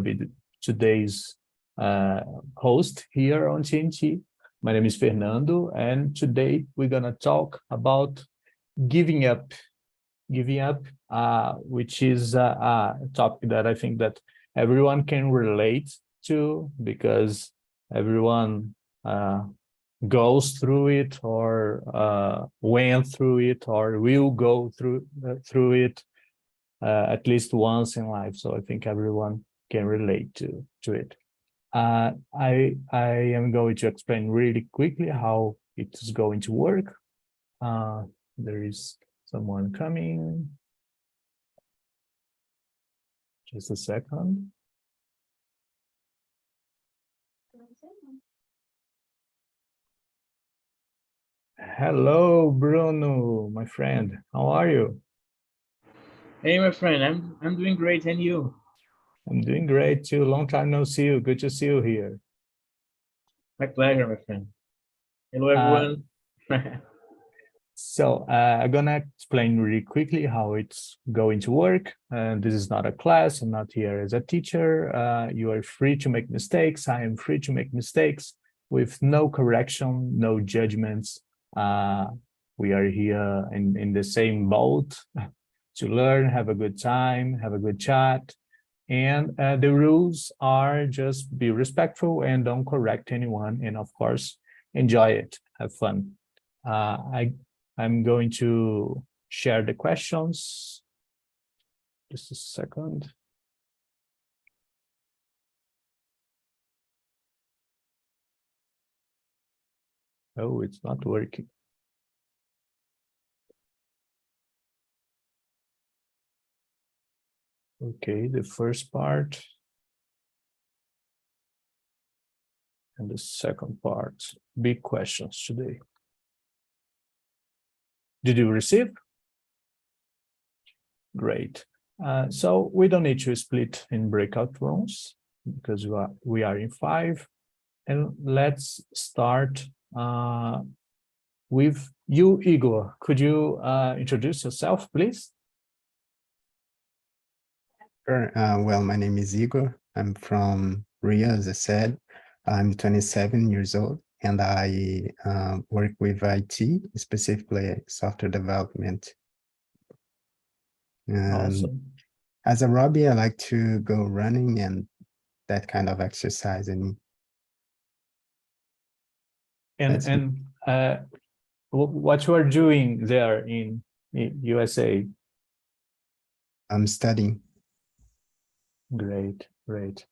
be today's host here on TNT. My name is Fernando, and today we're gonna talk about giving up. Which is a topic that I think that everyone can relate to, because everyone goes through it, or went through it, or will go through it at least once in life. So I think everyone can relate to it. I am going to explain really quickly how it is going to work. There is someone coming. Just a second. Hello, Bruno, my friend. How are you? Hey, my friend, I'm doing great, and you? I'm doing great too. Long time no see you. Good to see you here. My pleasure, my friend. Hello, everyone. So I'm gonna explain really quickly how it's going to work. This is not a class. I'm not here as a teacher. You are free to make mistakes. I am free to make mistakes with no correction, no judgments. We are here in the same boat to learn, have a good time, have a good chat. And the rules are just be respectful and don't correct anyone. And of course, enjoy it, have fun. I'm going to share the questions. Just a second. Oh, it's not working. Okay, the first part and the second part. Big questions today. Did you receive? Great. So we don't need to split in breakout rooms because we are in 5. And let's start with you, Igor. Could you introduce yourself, please? Sure. Well, my name is Igor. I'm from Rio, as I said. I'm 27 years old, and I work with IT, specifically software development. Awesome. As a hobby, I like to go running and that kind of exercising. And what you are doing there in USA? I'm studying. Great, great.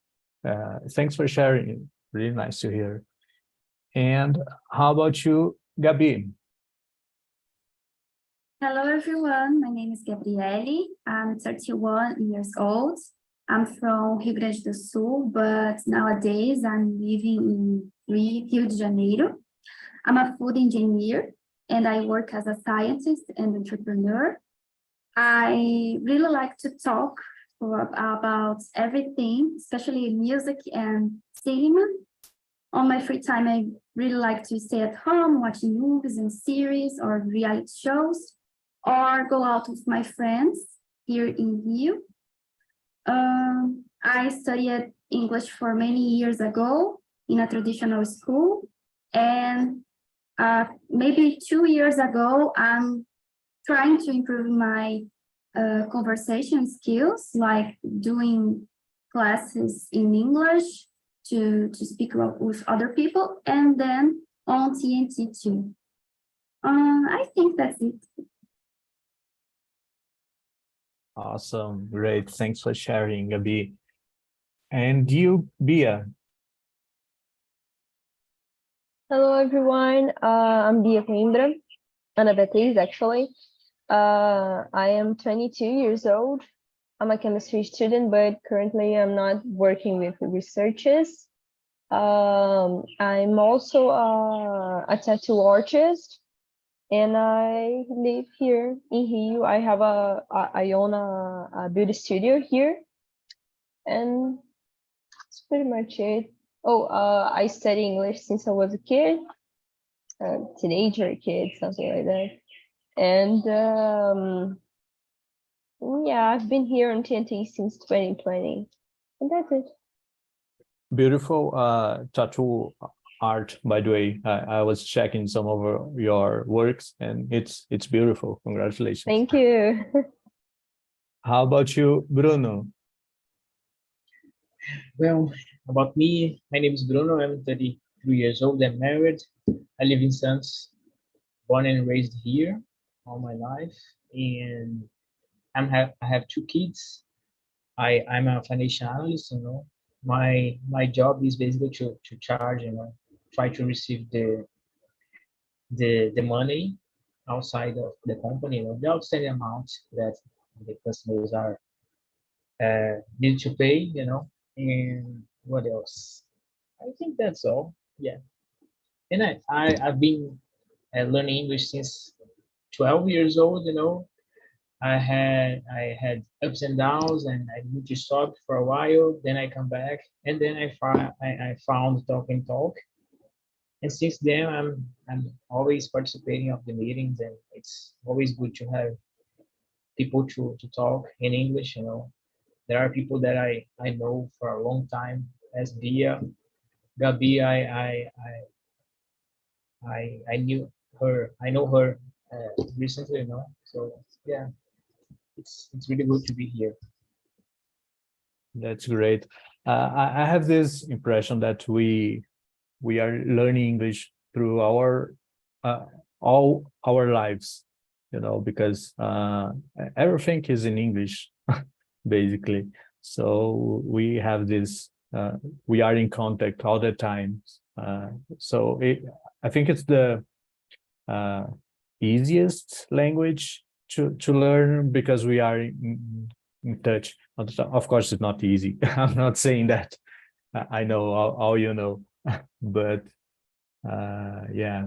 Thanks for sharing. Really nice to hear. And how about you, Gabi? Hello, everyone. My name is Gabriele. I'm 31 years old. I'm from Rio Grande do Sul, but nowadays I'm living in Rio de Janeiro. I'm a food engineer, and I work as a scientist and entrepreneur. I really like to talk about everything, especially music and cinema. On my free time, I really like to stay at home watching movies and series or reality shows, or go out with my friends here in Rio. I studied English for many years ago in a traditional school, and maybe 2 years ago, I'm trying to improve my conversation skills, like doing classes in English to speak with other people, and then on TNT too. I think that's it. Awesome, great. Thanks for sharing, Gabi. And you, Bia? Hello, everyone. I'm Bia Coimbra, Ana Beatriz, actually. I am 22 years old. I'm a chemistry student, but currently I'm not working with researches. I'm also a tattoo artist, and I live here in Rio. I own a beauty studio here, and that's pretty much it. I study English since I was a kid, a teenager kid, something like that. And yeah, I've been here on TNT since 2020. And that's it. Beautiful tattoo art, by the way. I was checking some of your works, and it's beautiful. Congratulations. Thank you. How about you, Bruno? Well, about me, my name is Bruno. I'm 33 years old. I'm married. I live in Santos, born and raised here all my life, and I have two kids. I'm a financial analyst. My job is basically to charge, try to receive the money outside of the company, the outstanding amount that the customers are need to pay, and what else? I think that's all. Yeah, and I've been learning English since 12 years old. I had ups and downs, and I need to stop for a while. Then I come back, and then I found Talk and Talk, and since then I'm always participating of the meetings, and it's always good to have people to talk in English. There are people that I know for a long time, as Bia, Gabi. I knew her. I know her recently. So yeah, it's really good to be here. That's great. I have this impression that we are learning English through our all our lives, because everything is in English, basically. So we have this. We are in contact all the time. So I think it's the easiest language to learn because we are in touch. Of course, it's not easy. I'm not saying that. I know all you know, but yeah,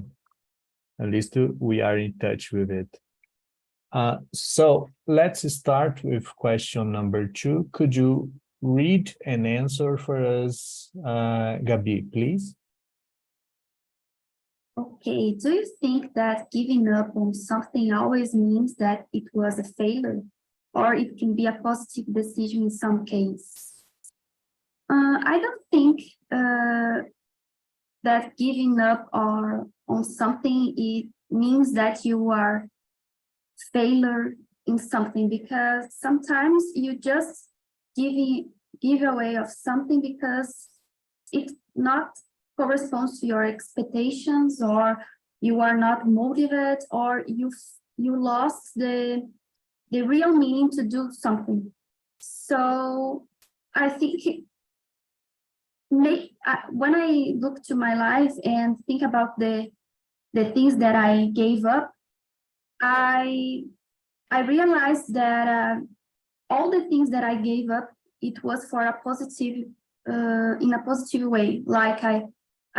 at least we are in touch with it. So let's start with question number 2. Could you read and answer for us, Gabi, please? Okay, do you think that giving up on something always means that it was a failure, or it can be a positive decision in some case? I don't think that giving up on something, it means that you are failure in something, because sometimes you just give away of something because it not corresponds to your expectations, or you are not motivated, or you lost the real meaning to do something. So I think when I look to my life and think about the things that I gave up, I realized that all the things that I gave up, it was for a positive, in a positive way. Like I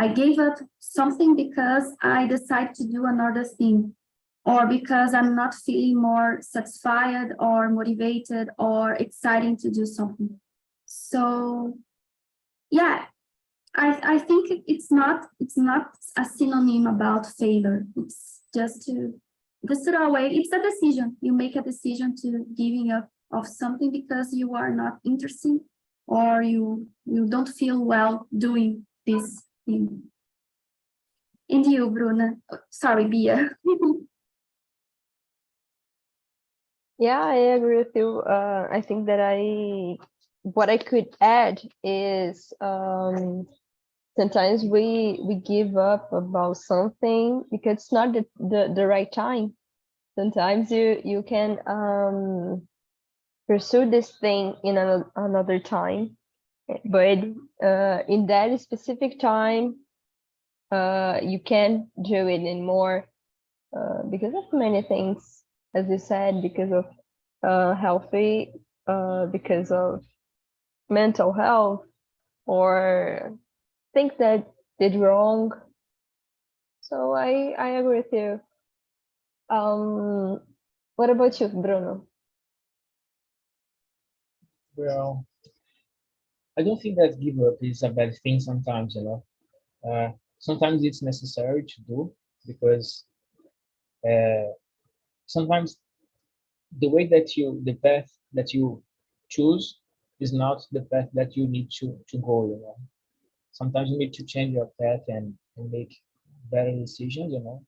gave up something because I decided to do another thing, or because I'm not feeling more satisfied or motivated or exciting to do something. So yeah, I think it's not a synonym about failure. It's just to throw away. It's a decision. You make a decision to giving up of something because you are not interested, or you don't feel well doing this thing. And you, Bruna? Sorry, Bia. Yeah, I agree with you. I think that what I could add is sometimes we give up about something because it's not the right time. Sometimes you can pursue this thing in another time, but in that specific time, you can't do it anymore because of many things, as you said, because of healthy, because of mental health, or things that did wrong. So I agree with you. What about you, Bruno? Well, I don't think that give up is a bad thing sometimes. Sometimes it's necessary to do, because sometimes the path that you choose is not the path that you need to go, you know. Sometimes you need to change your path and make better decisions, you know.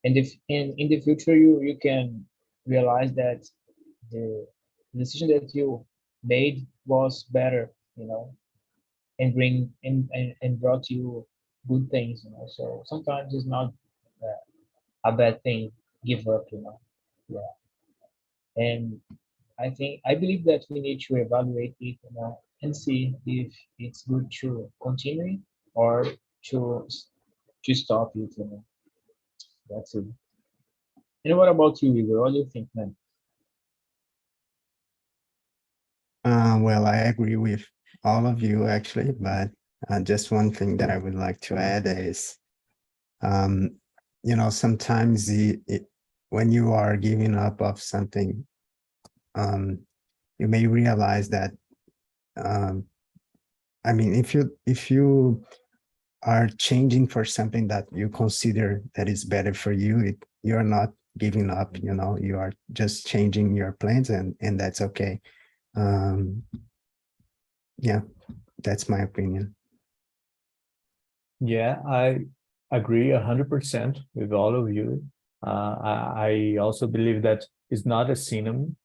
And if in the future you can realize that the decision that you made was better, you know, and and brought you good things, you know. So sometimes it's not a bad thing. Give up, you know. Yeah. And I believe that we need to evaluate it, you know, and see if it's good to continue or to to stop it, you know. That's it. And what about you, Igor? What do you think, man? Well, I agree with all of you actually, but just one thing that I would like to add is, um, sometimes when you are giving up of something, you may realize that, I mean, if you are changing for something that you consider that is better for you, you're not giving up, you are just changing your plans, and that's okay. Yeah, that's my opinion. Yeah, I agree 100% with all of you. I also believe that it's not a synonym,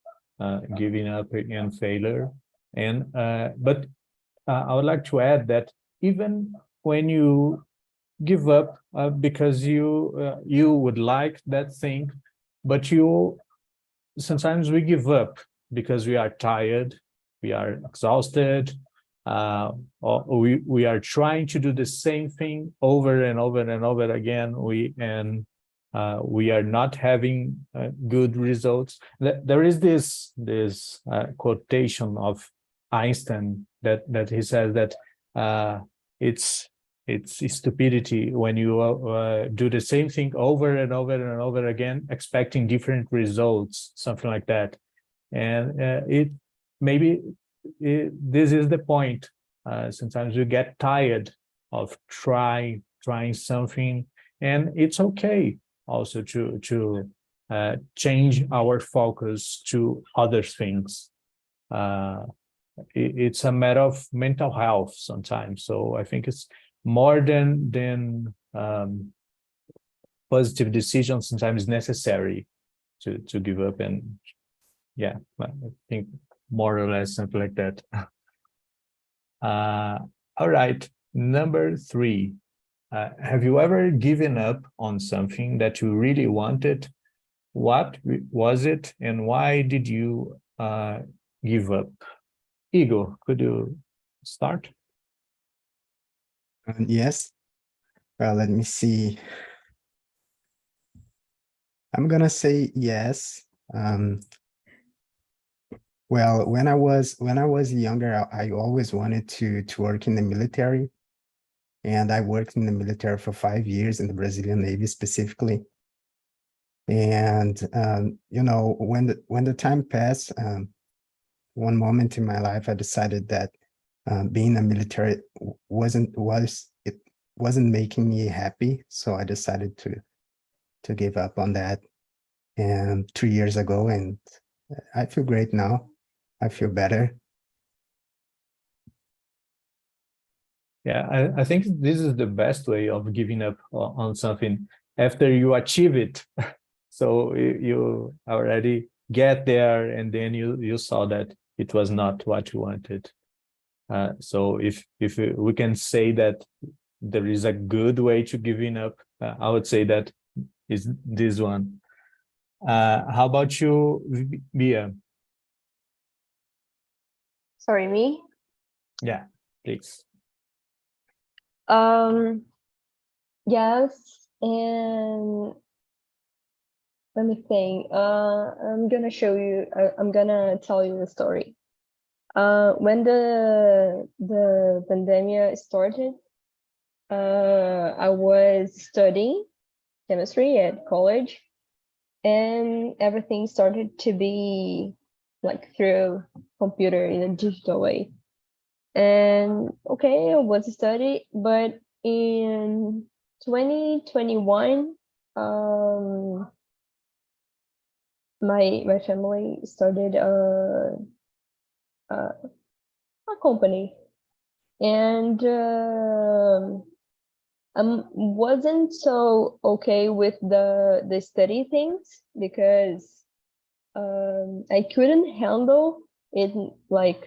giving up and failure. And but I would like to add that even when you give up because you would like that thing, but sometimes we give up because we are tired, we are exhausted, or we are trying to do the same thing over and over and over again. We are not having good results. There is this quotation of Einstein that he says that it's stupidity when you do the same thing over and over and over again, expecting different results, something like that. And this is the point. Sometimes we get tired of trying something, and it's okay also to change our focus to other things. It's a matter of mental health sometimes. So I think it's more than positive decisions sometimes necessary to give up. And yeah, I think more or less something like that. All right, number 3. Have you ever given up on something that you really wanted? What was it, and why did you give up? Igor, could you start? Yes. Well, let me see. I'm gonna say yes. Well, when I was younger, I always wanted to work in the military, and I worked in the military for 5 years in the Brazilian Navy specifically. And when the time passed, one moment in my life, I decided that being a military wasn't making me happy, so I decided to give up on that. And 3 years ago, and I feel great now. I feel better. Yeah, I think this is the best way of giving up on something after you achieve it. So you already get there, and then you saw that it was not what you wanted. So if we can say that there is a good way to giving up, I would say that is this one. How about you, Bia? Sorry, me? Yeah, please. Yes, and let me think. I'm gonna tell you the story. When the pandemic started, I was studying chemistry at college, and everything started to be like through computer in a digital way. And okay, I was studying, but in 2021, my family started a company, and wasn't so okay with the study things because I couldn't handle it like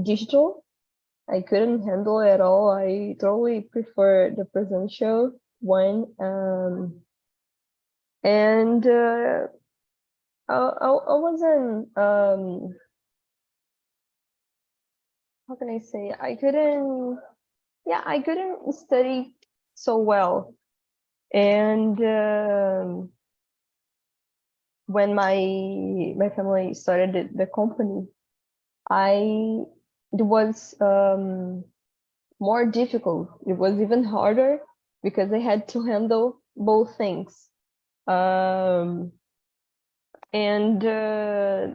digital. I couldn't handle it at all. I totally prefer the presential one. And I wasn't, how can I say? I couldn't study so well. And when my family started the company, it was more difficult. It was even harder because I had to handle both things. And in the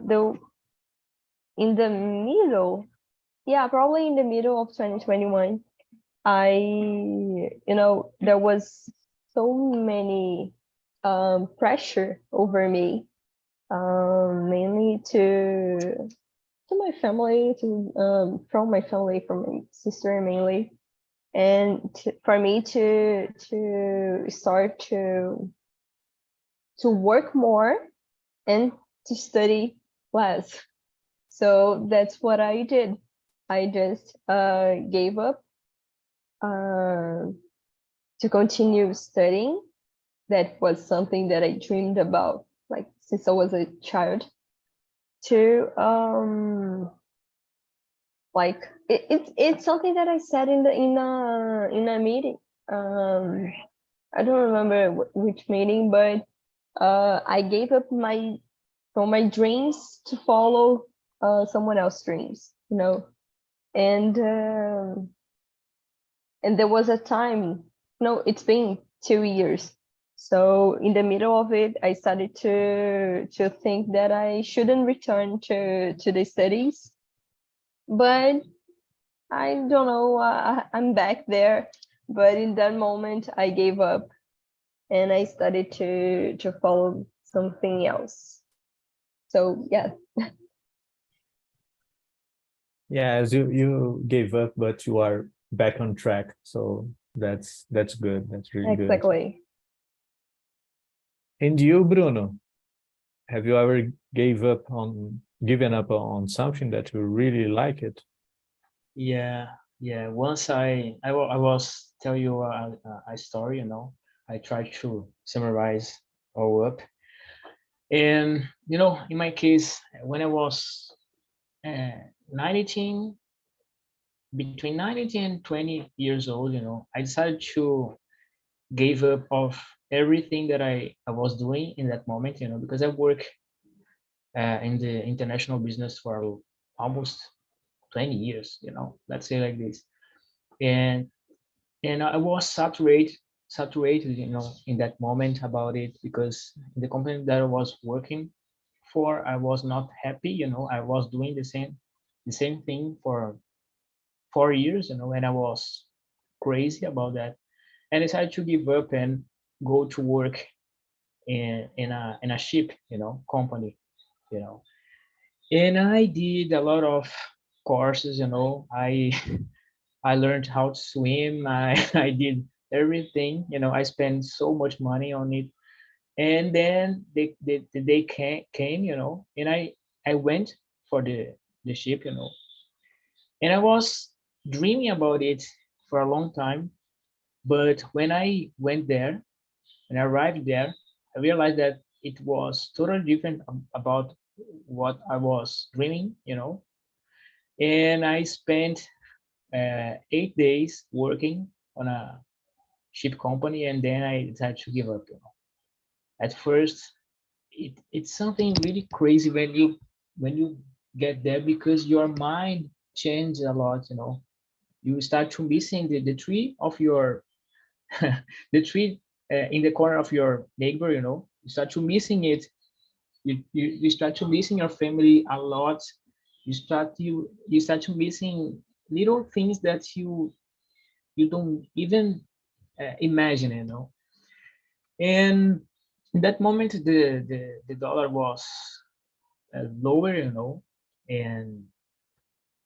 middle, probably in the middle of 2021, there was so many pressure over me, mainly to my family, from my family, from my sister mainly, and for me to start to work more and to study less. So that's what I did. I just gave up to continue studying. That was something that I dreamed about, like since I was a child. To like it's something that I said in a meeting. I don't remember which meeting, but I gave up my dreams to follow someone else's dreams, and there was a time. No, it's been 2 years. So in the middle of it, I started to think that I shouldn't return to the studies, but I don't know. I'm back there, but in that moment, I gave up, and I started to follow something else. So yeah. Yeah, as you gave up, but you are back on track. So that's good. That's really good. Exactly. And you, Bruno, have you ever given up on something that you really like it? Yeah. Once I was tell you a story, I tried to summarize all up. And, in my case, when I was 19, between 19 and 20 years old, I decided to give up of everything that I was doing in that moment, because I work in the international business for almost 20 years, let's say like this. And I was saturated, in that moment about it, because in the company that I was working for, I was not happy. I was doing the same thing for 4 years, and I was crazy about that, and I decided to give up and go to work in a ship, company, you know. And I did a lot of courses, I I learned how to swim. I did everything, I spent so much money on it. And then the day came, and I went for the ship, and I was dreaming about it for a long time. But when I went there and I arrived there, I realized that it was totally different about what I was dreaming, and I spent 8 days working on a ship company, and then I decided to give up. At first, it's something really crazy when you get there, because your mind changes a lot. You start to missing the tree of your the tree in the corner of your neighbor. You start to missing it. You start to missing your family a lot. You start to missing little things that you don't even imagine. And in that moment, the dollar was lower, and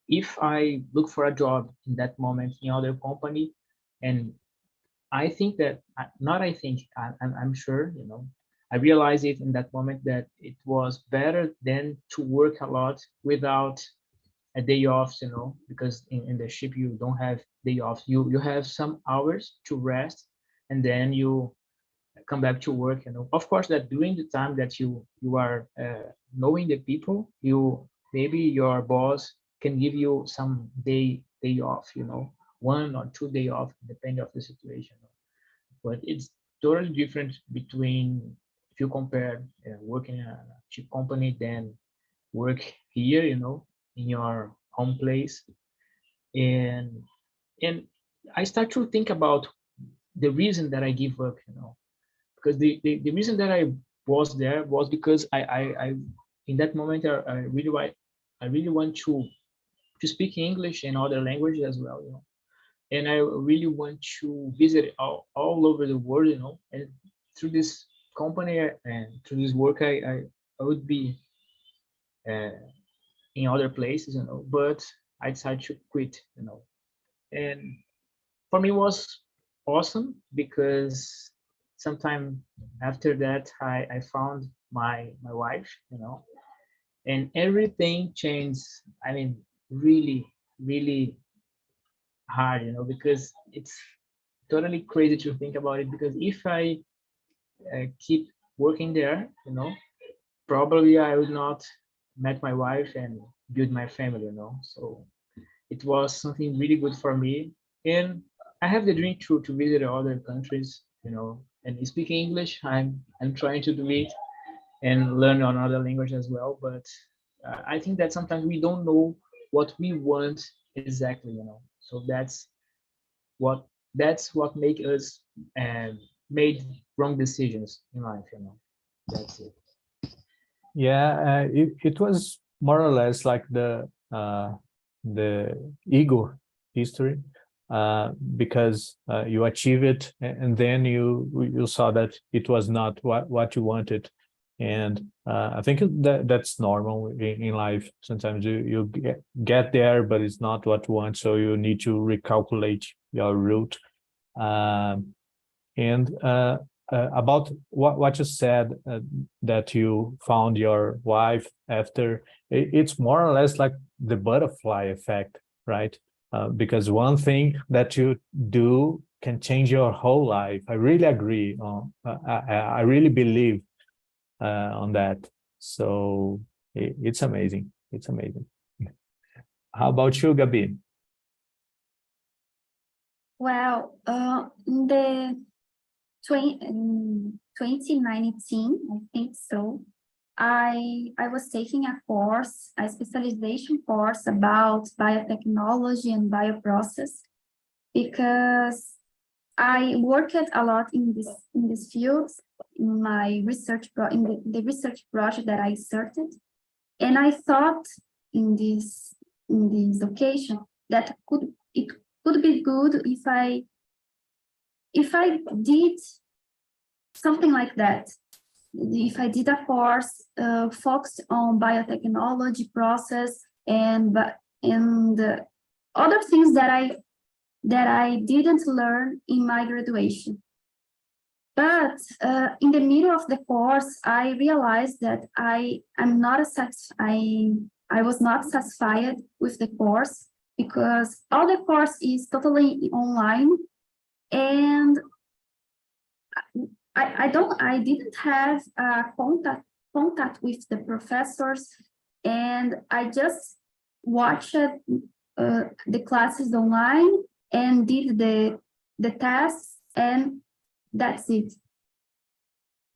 if I look for a job in that moment in other company, and I think that, not I think, I'm sure, I realized it in that moment that it was better than to work a lot without a day off, because in the ship you don't have day off. You have some hours to rest, and then you come back to work. Of course, that during the time that you are knowing the people, maybe your boss can give you some day off, 1 or 2 day off, depending of the situation. But it's totally different between, if you compare working in a cheap company than work here, in your home place. And I start to think about the reason that I give up, because the reason that I was there was because I in that moment I really want to speak English and other languages as well, and I really want to visit all over the world, and through this company and through this work, I would be in other places, but I decided to quit, and for me it was awesome because sometime after that I found my wife, and everything changed. I mean, really, really hard, because it's totally crazy to think about it, because if I keep working there, probably I would not met my wife and build my family, so it was something really good for me. And I have the dream to visit other countries, and speaking English, I'm trying to do it and learn another language as well. But I think that sometimes we don't know what we want exactly, so what what make us made wrong decisions in life, that's it. Yeah, it was more or less like the ego history, because you achieve it, and then you saw that it was not what you wanted. And I think that's normal in life. Sometimes you get there, but it's not what you want, so you need to recalculate your route. And about what you said, that you found your wife after, it's more or less like the butterfly effect, right? Because one thing that you do can change your whole life. I really agree on. I really believe on that. So it's amazing. It's amazing. How about you, Gabi? Well, in the 2019, I think so, I was taking a course, a specialization course about biotechnology and bioprocess, because I worked a lot in this field in my research in the research project that I started, and I thought in this occasion that it could be good if I did something like that. If I did a course focused on biotechnology process and other things that I didn't learn in my graduation. But in the middle of the course, I realized that I was not satisfied with the course, because all the course is totally online, and I didn't have contact with the professors, and I just watched the classes online and did the tests, and that's it.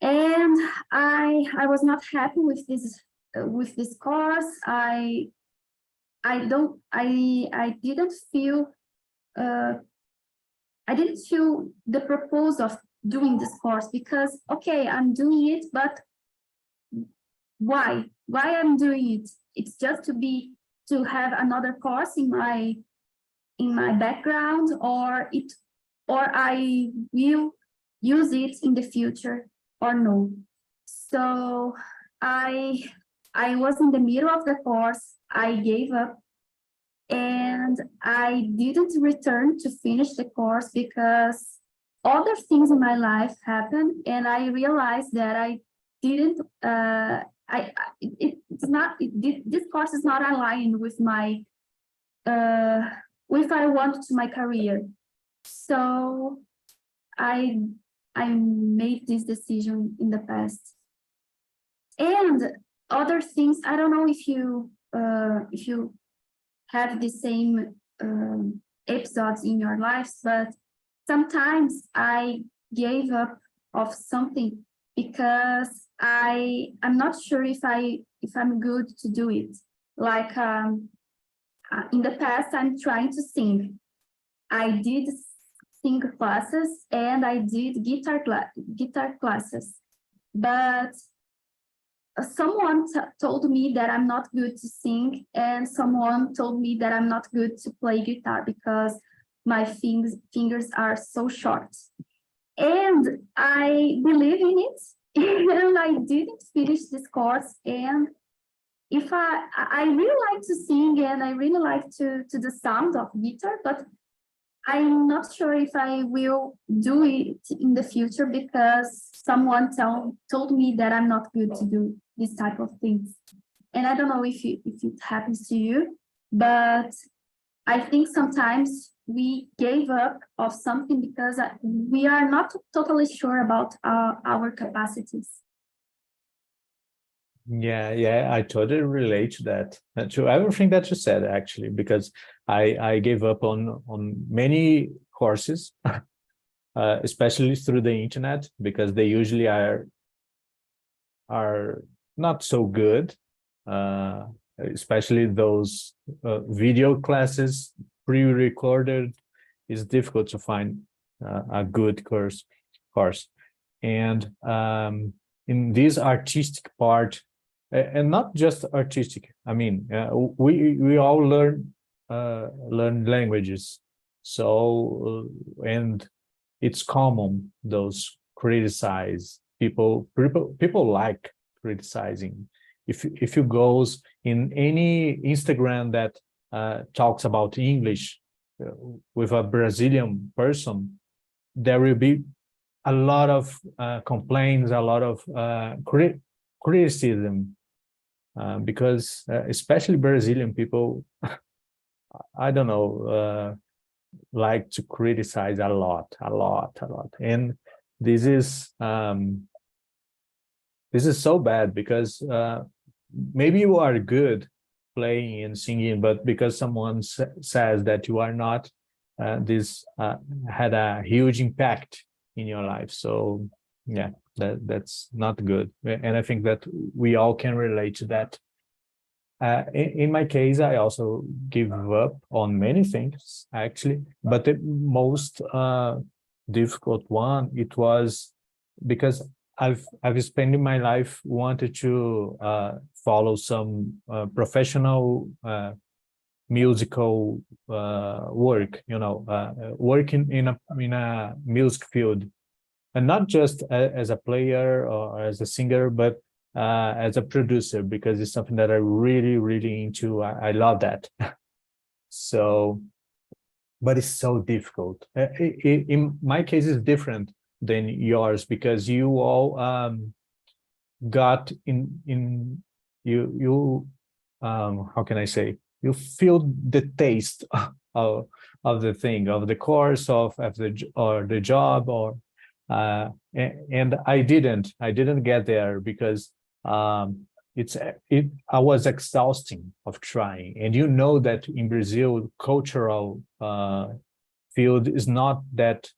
And I was not happy with this course. I didn't feel the purpose of doing this course, because okay, I'm doing it, but why I'm doing it? It's just to have another course in my background, or I will use it in the future or no. So I was in the middle of the course. I gave up, and I didn't return to finish the course because other things in my life happened, and I realized that I didn't. This course is not aligned with my with I want to my career. So I made this decision in the past. And other things, I don't know if you have the same episodes in your lives, but sometimes I gave up of something because I'm not sure if I'm good to do it. Like in the past, I'm trying to sing. I did sing classes and I did guitar classes, but someone told me that I'm not good to sing, and someone told me that I'm not good to play guitar because my fingers are so short. And I believe in it, and I didn't finish this course. And if I really like to sing and I really like to the sound of guitar, but I'm not sure if I will do it in the future because someone told me that I'm not good to do this type of things. And I don't know if it happens to you, but I think sometimes we gave up of something because we are not totally sure about our capacities. Yeah, I totally relate to that, to everything that you said, actually, because I gave up on many courses, especially through the internet, because they usually are not so good, especially those video classes, pre-recorded. It's difficult to find a good course. And in this artistic part, and not just artistic, I mean, we all learn languages, so and it's common those criticize people like criticizing. If you goes in any Instagram that talks about English with a Brazilian person, there will be a lot of complaints, a lot of criticism, because especially Brazilian people, I don't know, like to criticize a lot. And this is so bad because maybe you are good playing and singing, but because someone says that you are not, this had a huge impact in your life. So yeah, that's not good. And I think that we all can relate to that. In my case, I also give up on many things, actually, but the most difficult one, it was because I've spent my life wanted to follow some professional musical work, working in a music field, and not just as a player or as a singer, but as a producer, because it's something that I really into. I love that. So, but it's so difficult. In my case, it's different than yours because you all got in you how can I say, you feel the taste of the thing, of the course, of the job, or and I didn't get there because I was exhausting of trying. And you know that in Brazil, cultural field is not that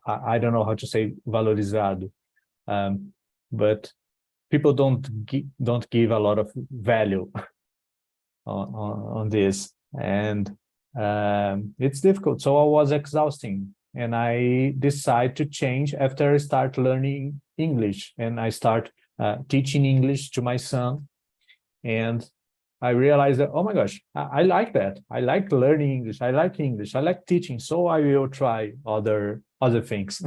I don't know how to say valorizado, but people don't give a lot of value on this, and it's difficult. So I was exhausting, and I decided to change after I start learning English, and I start teaching English to my son. And I realized that, oh my gosh, I like that. I like learning English. I like teaching. So I will try other things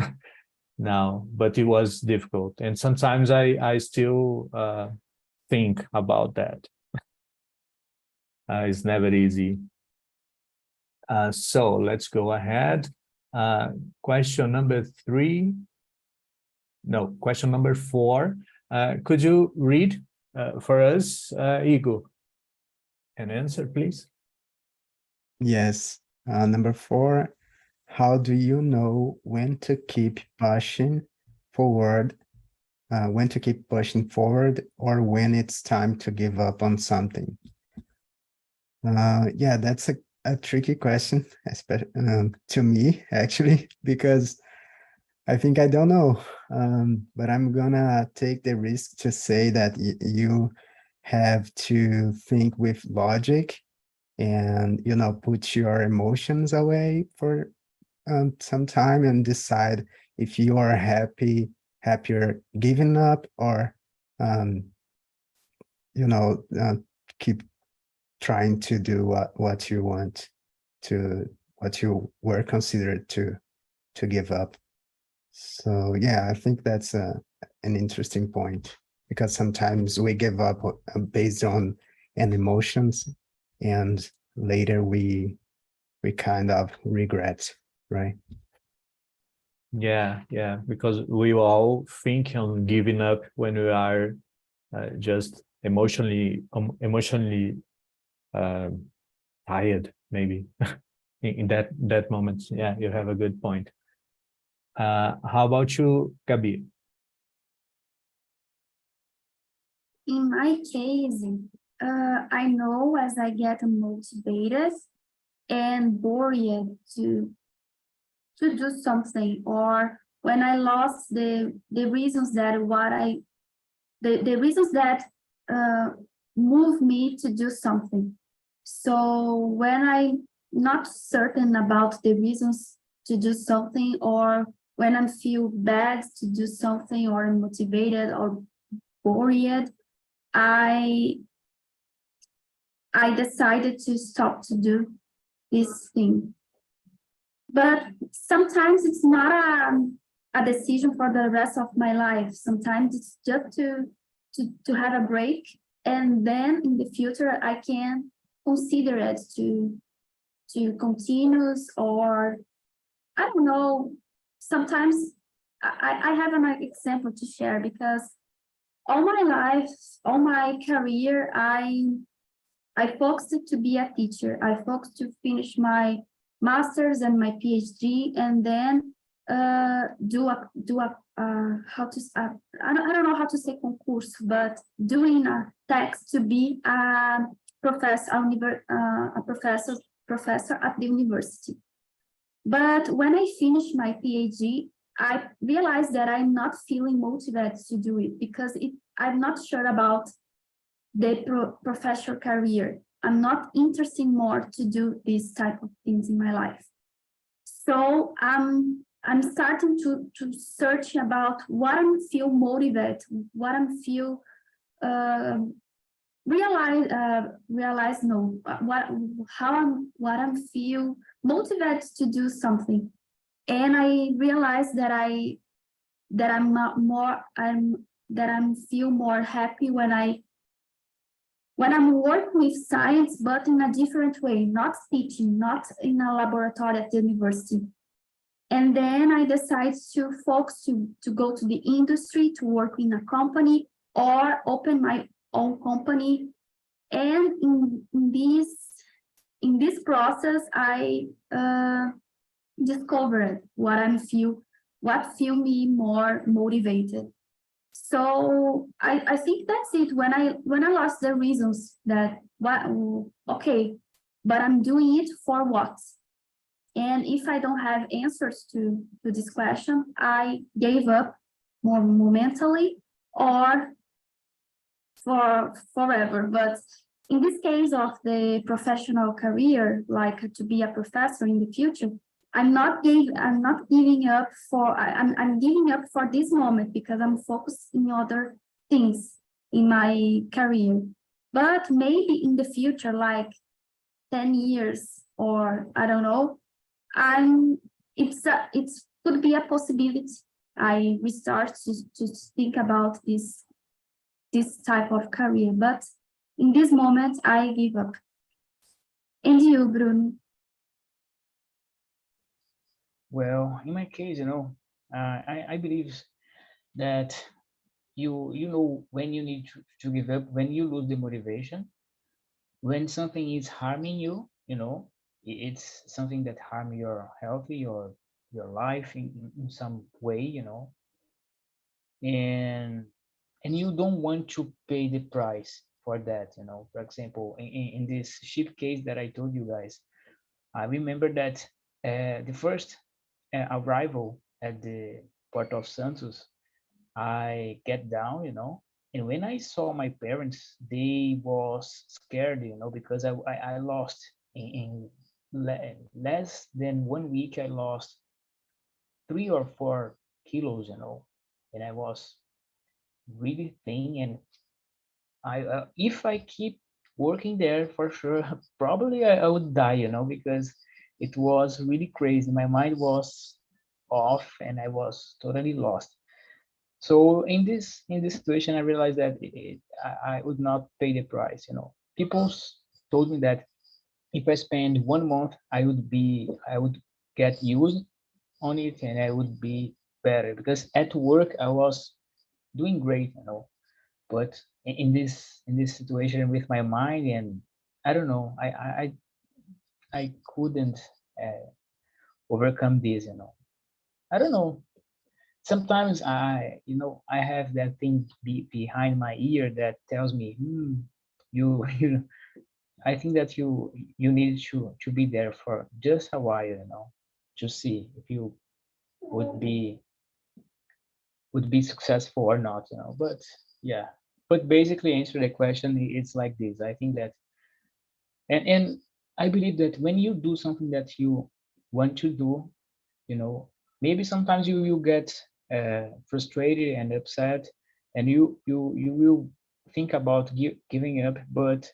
now. But it was difficult, and sometimes I still think about that. It's never easy. So let's go ahead. Question number 3. No, question number 4. Could you read for us, Igor? An answer, please. Yes. Number 4. How do you know when to keep pushing forward? When to keep pushing forward, or when it's time to give up on something? Yeah, that's a tricky question, especially to me, actually, because I think I don't know. But I'm gonna take the risk to say that you have to think with logic and, you know, put your emotions away for some time and decide if you are happier giving up, or you know, keep trying to do what you want to, what you were considered to give up. So yeah, I think that's an interesting point, because sometimes we give up based on an emotions, and later we kind of regret, right? Yeah, because we all think on giving up when we are just emotionally tired, maybe in that moment. Yeah, you have a good point. How about you, Gabi? In my case, I know as I get motivated and bored to do something, or when I lost the reasons that the reasons that move me to do something. So when I'm not certain about the reasons to do something, or when I feel bad to do something, or motivated or bored, I decided to stop to do this thing. But sometimes it's not a decision for the rest of my life. Sometimes it's just to have a break, and then in the future I can consider it to continue, or I don't know. Sometimes I have an example to share, because all my life, all my career, I focused to be a teacher. I focused to finish my master's and my PhD, and then I don't know how to say concurso, but doing a text to be a professor, professor at the university. But when I finished my PhD, I realized that I'm not feeling motivated to do it, because I'm not sure about the professional career. I'm not interested more to do these type of things in my life. So I'm starting to search about what I feel motivated, what I feel what I feel motivated to do something. And I realized that I feel more happy when I'm working with science, but in a different way, not teaching, not in a laboratory at the university. And then I decided to focus to go to the industry, to work in a company, or open my own company. And in this process, I discovered what feel me more motivated. So I think that's it. When I lost the reasons that okay, but I'm doing it for what? And if I don't have answers to this question, I gave up more momentarily or for forever. But in this case of the professional career, like to be a professor in the future, I'm giving up for this moment, because I'm focused in other things in my career. But maybe in the future, like 10 years, or I don't know, it could be a possibility. I restart to think about this type of career, but in this moment I give up. And you, Bruno? Well, in my case, I believe that you know when you need to give up, when you lose the motivation, when something is harming you, it's something that harm your health, your life in some way, and you don't want to pay the price for that. For example, in this ship case that I told you guys, I remember that the first arrival at the port of Santos, I get down, and when I saw my parents, they was scared, because I lost in less than 1 week. I lost 3 or 4 kilos, and I was really thin. And I if I keep working there for sure, probably I would die, because it was really crazy. My mind was off, and I was totally lost. So in this situation, I realized that I would not pay the price. People told me that if I spend 1 month, I would get used on it, and I would be better, because at work I was doing great, but in this situation with my mind, and I don't know, I couldn't overcome this. I don't know. Sometimes I have that thing behind my ear that tells me, you you I think that you need to be there for just a while, to see if you would be successful or not. But yeah, but basically answer the question, it's like this. I think that, and I believe that when you do something that you want to do, you know maybe sometimes you will get frustrated and upset, and you will think about giving up. But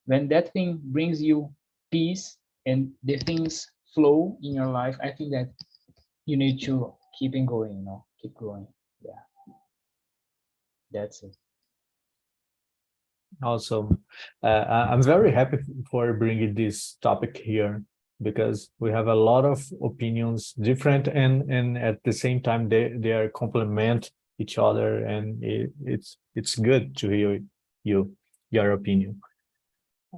when that thing brings you peace and the things flow in your life, I think that you need to keep on going, keep going. Yeah, that's it. Awesome. I'm very happy for bringing this topic here, because we have a lot of opinions different, and at the same time they are complement each other, and it's good to hear your opinion.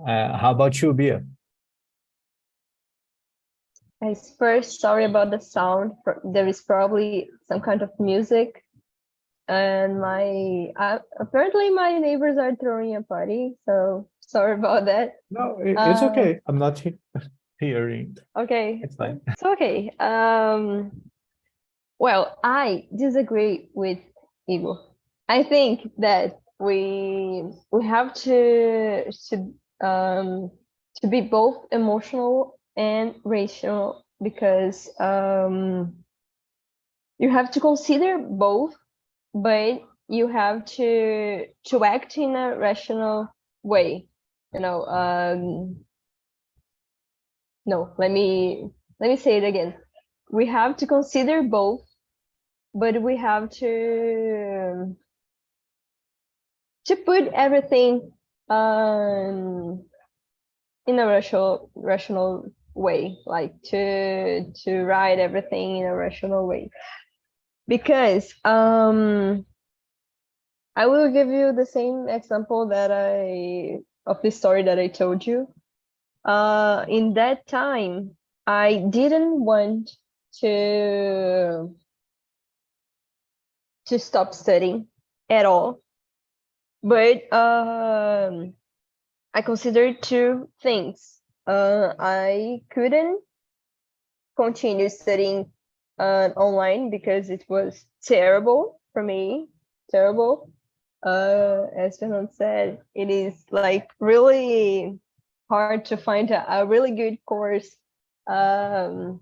How about you, Bia? First, sorry about the sound. There is probably some kind of music, and apparently my neighbors are throwing a party, so sorry about that. No, it's okay. I'm not hearing. Okay, It's fine. it's okay. Well, I disagree with Igor. I think that we have to be both emotional and rational, because you have to consider both, but you have to act in a rational way. No, let me say it again. We have to consider both, but we have to put everything in a rational way, like to write everything in a rational way. Because I will give you the same example of the story that I told you. In that time, I didn't want to stop studying at all, but I considered two things. I couldn't continue studying online because it was terrible for me. Terrible. As Fernand said, it is like really hard to find a really good course, a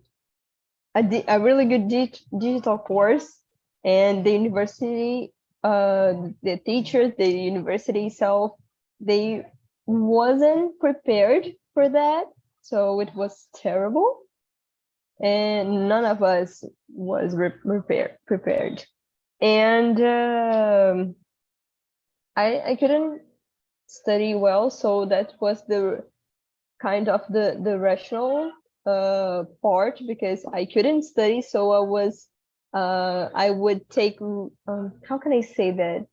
really good digital course, and the university, the teachers, the university itself, they wasn't prepared for that, so it was terrible, and none of us was prepared, and I couldn't study well, so that was kind of the rational part, because I couldn't study, so I would take, how can I say that?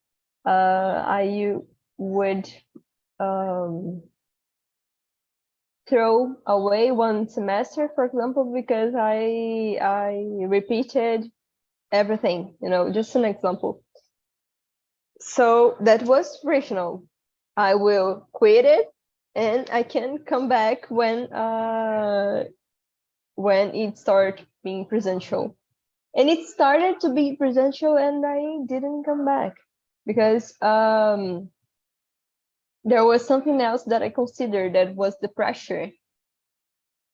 I would throw away one semester, for example, because I repeated everything, just an example. So that was rational. I will quit it and I can come back when it started being presential. And it started to be presential and I didn't come back because there was something else that I considered, that was the pressure.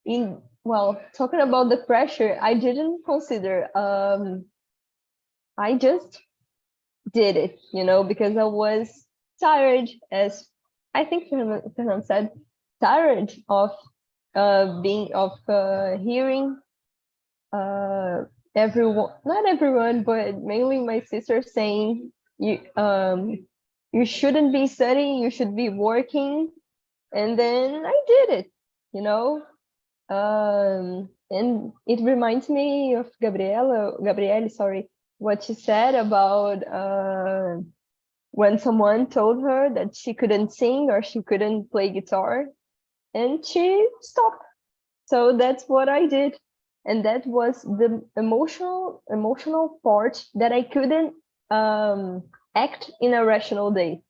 Talking about the pressure, I didn't consider, I just did it, because I was tired, as I think Fernand said, tired of hearing everyone, not everyone, but mainly my sister saying, you shouldn't be studying, you should be working. And then I did it, and it reminds me of Gabrielle, sorry, what she said about when someone told her that she couldn't sing or she couldn't play guitar, and she stopped. So that's what I did. And that was the emotional part that I couldn't act in a rational way.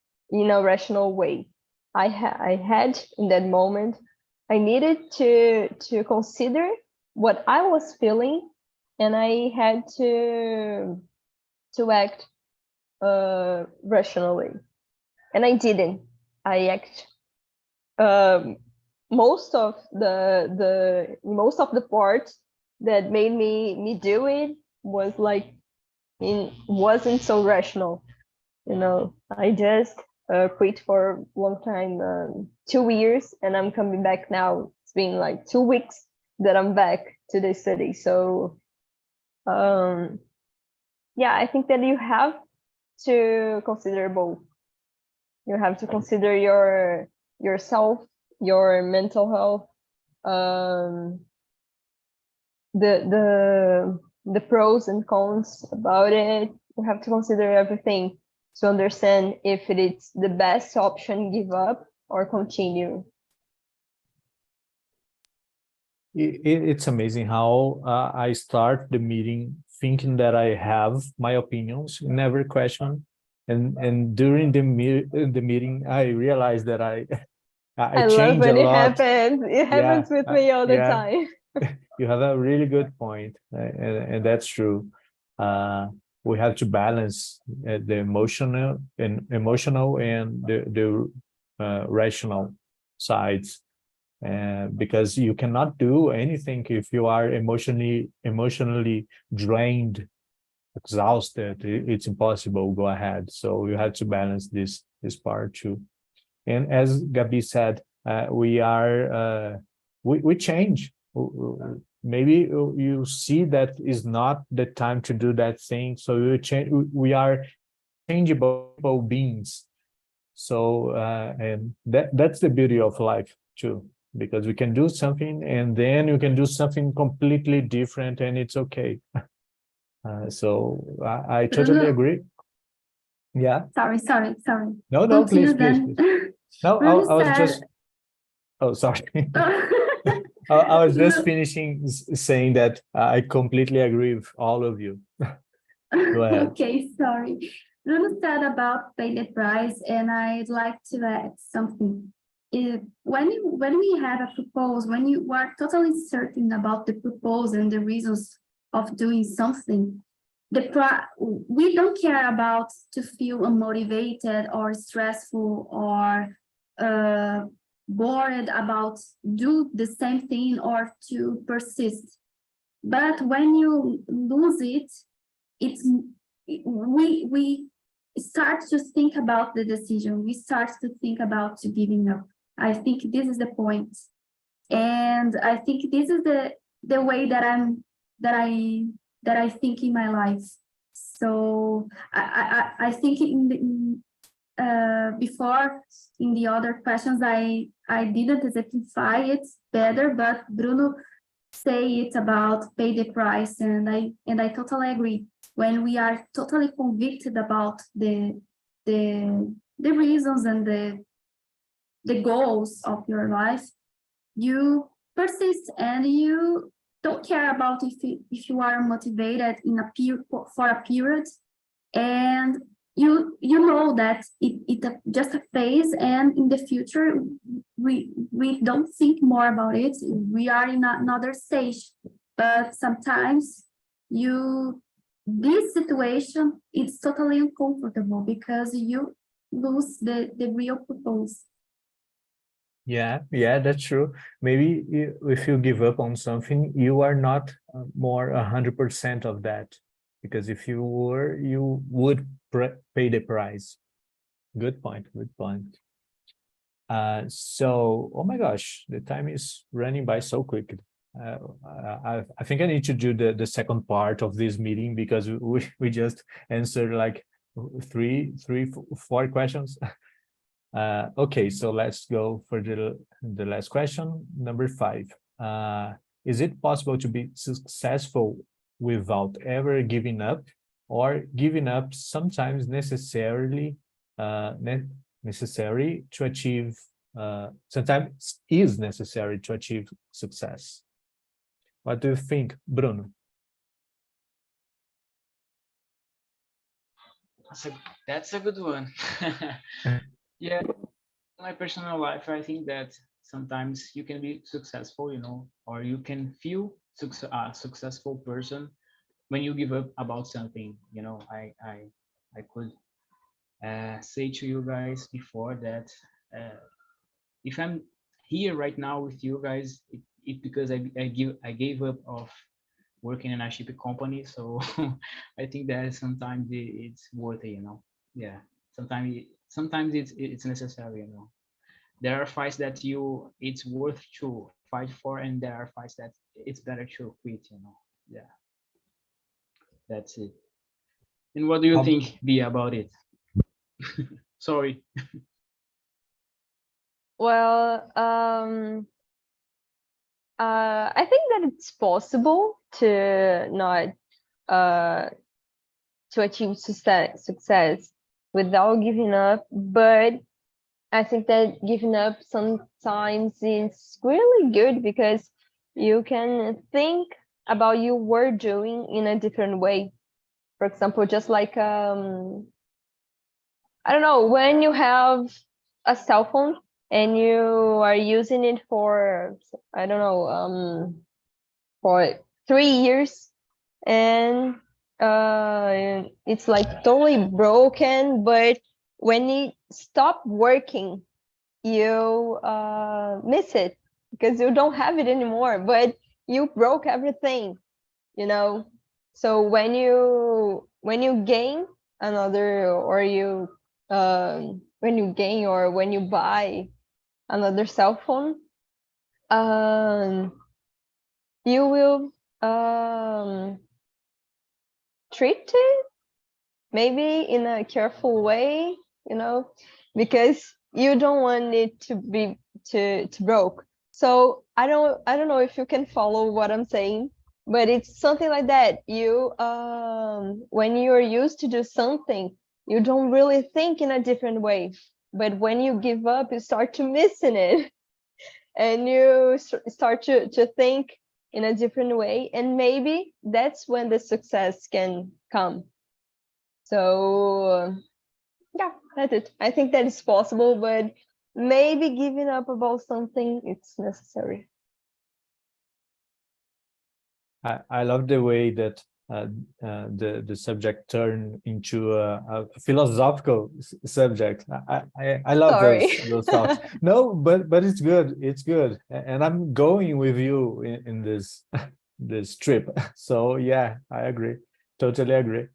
I had in that moment, I needed to consider what I was feeling, and I had to act rationally, and I didn't. I act most of the parts that made me do it was wasn't so rational. I just quit for a long time, 2 years, and I'm coming back now. It's been like 2 weeks that I'm back to the city. So yeah, I think that you have to consider both. You have to consider yourself, your mental health, the pros and cons about it. You have to consider everything to understand if it's the best option, give up or continue. It's amazing how I start the meeting thinking that I have my opinions in every question, and during the meeting I realized that I love change when a it lot. happens. It happens with me all the time. You have a really good point, and that's true. We have to balance the emotional and the rational sides, because you cannot do anything if you are emotionally drained, exhausted. It's impossible. Go ahead. So you have to balance this part too. And as Gabi said, we change. Maybe you see that is not the time to do that thing, so you change. We are changeable beings. So and that's the beauty of life too, because we can do something and then you can do something completely different, and it's okay. So I totally agree. Yeah. Sorry. No, please. No, I was said... just. Oh, sorry. I was just finishing saying that I completely agree with all of you. Go ahead. Okay, sorry. Bruno said about pay the price, and I'd like to add something. When we have a proposal, when you are totally certain about the proposal and the reasons of doing something, we don't care about to feel unmotivated or stressful or bored about do the same thing or to persist. But when you lose it, we start to think about the decision. We start to think about giving up. I think this is the point, and I think this is the way that I think in my life. So I think before in the other questions, I didn't exemplify it better, but Bruno say it about pay the price, and I totally agree. When we are totally convicted about the reasons and the goals of your life, you persist and you don't care about if you are motivated in a for a period, and you know that it's just a phase, and in the future we don't think more about it. We are in another stage, but sometimes this situation is totally uncomfortable because you lose the real purpose. Yeah, that's true. Maybe if you give up on something, you are not more 100% of that, because if you were, you would pay the price. Good point. So, oh my gosh, the time is running by so quick. I think I need to do the second part of this meeting, because we just answered like four questions. Okay, so let's go for the last question, number 5. Is it possible to be successful without ever giving up, or giving up sometimes necessary to achieve, sometimes is necessary to achieve success? What do you think, Bruno? That's a good one. Yeah, in my personal life, I think that sometimes you can be successful, or you can feel a successful person when you give up about something. I could say to you guys before that if I'm here right now with you guys, it because I gave up of working in a shipping company. So I think that sometimes it's worth it, Yeah, sometimes it's necessary, There are fights that it's worth to fight for, and there are fights that it's better to quit, Yeah, that's it. And what do you think, Bia, about it? Sorry. Well, I think that it's possible to not to achieve success without giving up, but I think that giving up sometimes is really good, because you can think about you were doing in a different way. For example, just like I don't know, when you have a cell phone and you are using it for, I don't know, for 3 years, and it's like totally broken, but when it stops working, you miss it because you don't have it anymore, but you broke everything, So when you gain another, or when you gain or when you buy another cell phone, you will treat it maybe in a careful way, because you don't want it to be to broke. So I don't know if you can follow what I'm saying, but it's something like that. You when you're used to do something, you don't really think in a different way, but when you give up, you start to missing it, and you start to think in a different way, and maybe that's when the success can come. So yeah, that's it. I think that is possible, but maybe giving up about something, it's necessary. I love the way that the subject turned into a philosophical subject. I love those thoughts. No, but it's good. It's good, and I'm going with you in this this trip. So yeah, I agree. Totally agree.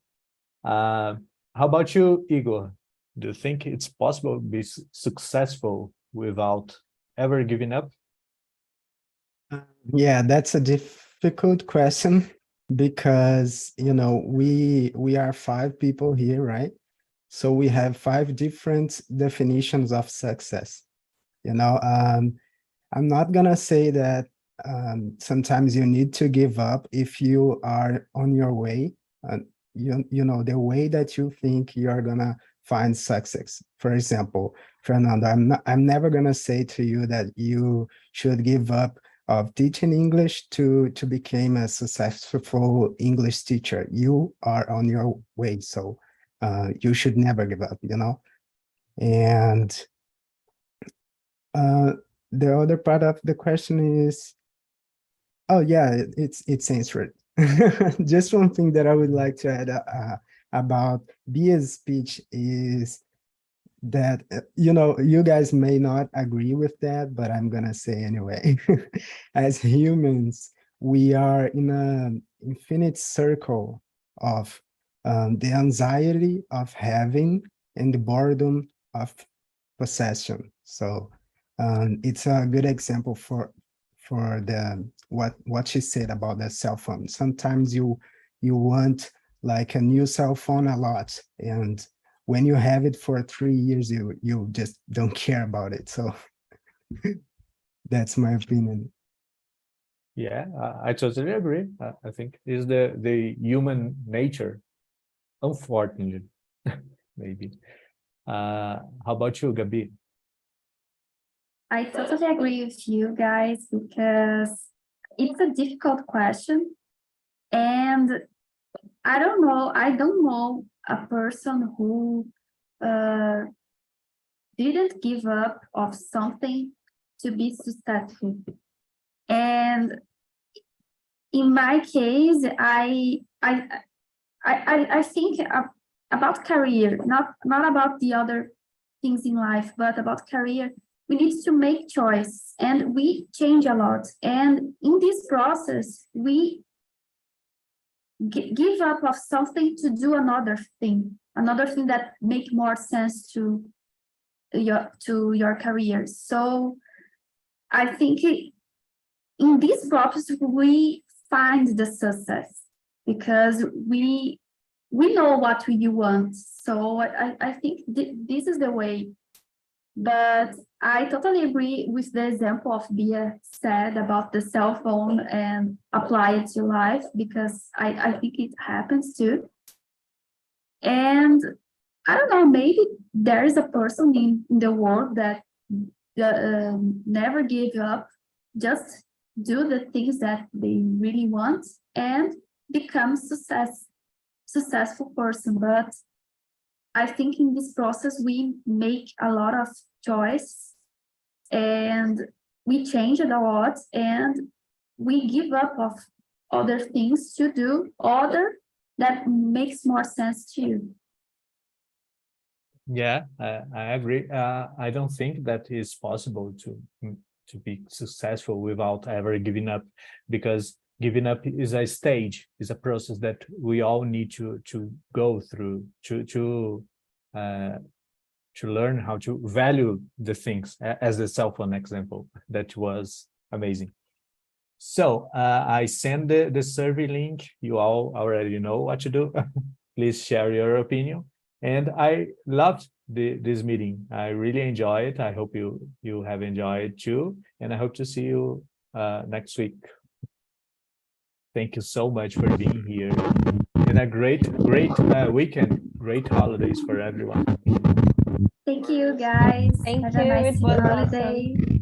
How about you, Igor? Do you think it's possible to be successful without ever giving up? Yeah, that's a difficult question, because we are 5 people here, right? So we have 5 different definitions of success. You know, I'm not gonna say that sometimes you need to give up if you are on your way. You know, the way that you think you're gonna find success. For example, Fernando, I'm never gonna say to you that you should give up of teaching English to become a successful English teacher. You are on your way, so you should never give up, you know. And the other part of the question is, oh yeah, it's answered. Just one thing that I would like to add about Bia's speech is that, you know, you guys may not agree with that, but I'm gonna say anyway. As humans, we are in an infinite circle of the anxiety of having and the boredom of possession. So it's a good example for the what she said about the cell phone. Sometimes you want like a new cell phone a lot, and when you have it for 3 years, you just don't care about it. So that's my opinion. Yeah, I totally agree. I think it's the human nature, unfortunately, maybe. How about you, Gabi? I totally agree with you guys because it's a difficult question. And I don't know a person who didn't give up of something to be successful. And in my case, I think about career, not about the other things in life, but about career. We need to make choice, and we change a lot. And in this process, we give up of something to do another thing that make more sense to your career. So I think in this process we find the success because we know what we want. So I think this is the way. But I totally agree with the example of Bia said about the cell phone and apply it to life, because I think it happens too. And I don't know, maybe there is a person in the world that never gave up, just do the things that they really want and become successful person. But I think in this process, we make a lot of choice and we change it a lot, and we give up of other things to do other that makes more sense to you. Yeah, I agree. I don't think that is possible to be successful without ever giving up, because giving up is a stage, is a process that we all need to go through to learn how to value the things, as the cell phone example that was amazing. So I send the survey link. You all already know what to do. Please share your opinion. And I loved this meeting. I really enjoy it. I hope you have enjoyed it too. And I hope to see you next week. Thank you so much for being here. And a great weekend. Great holidays for everyone. Thank you, guys. Thank Have you. a nice It was holiday. awesome.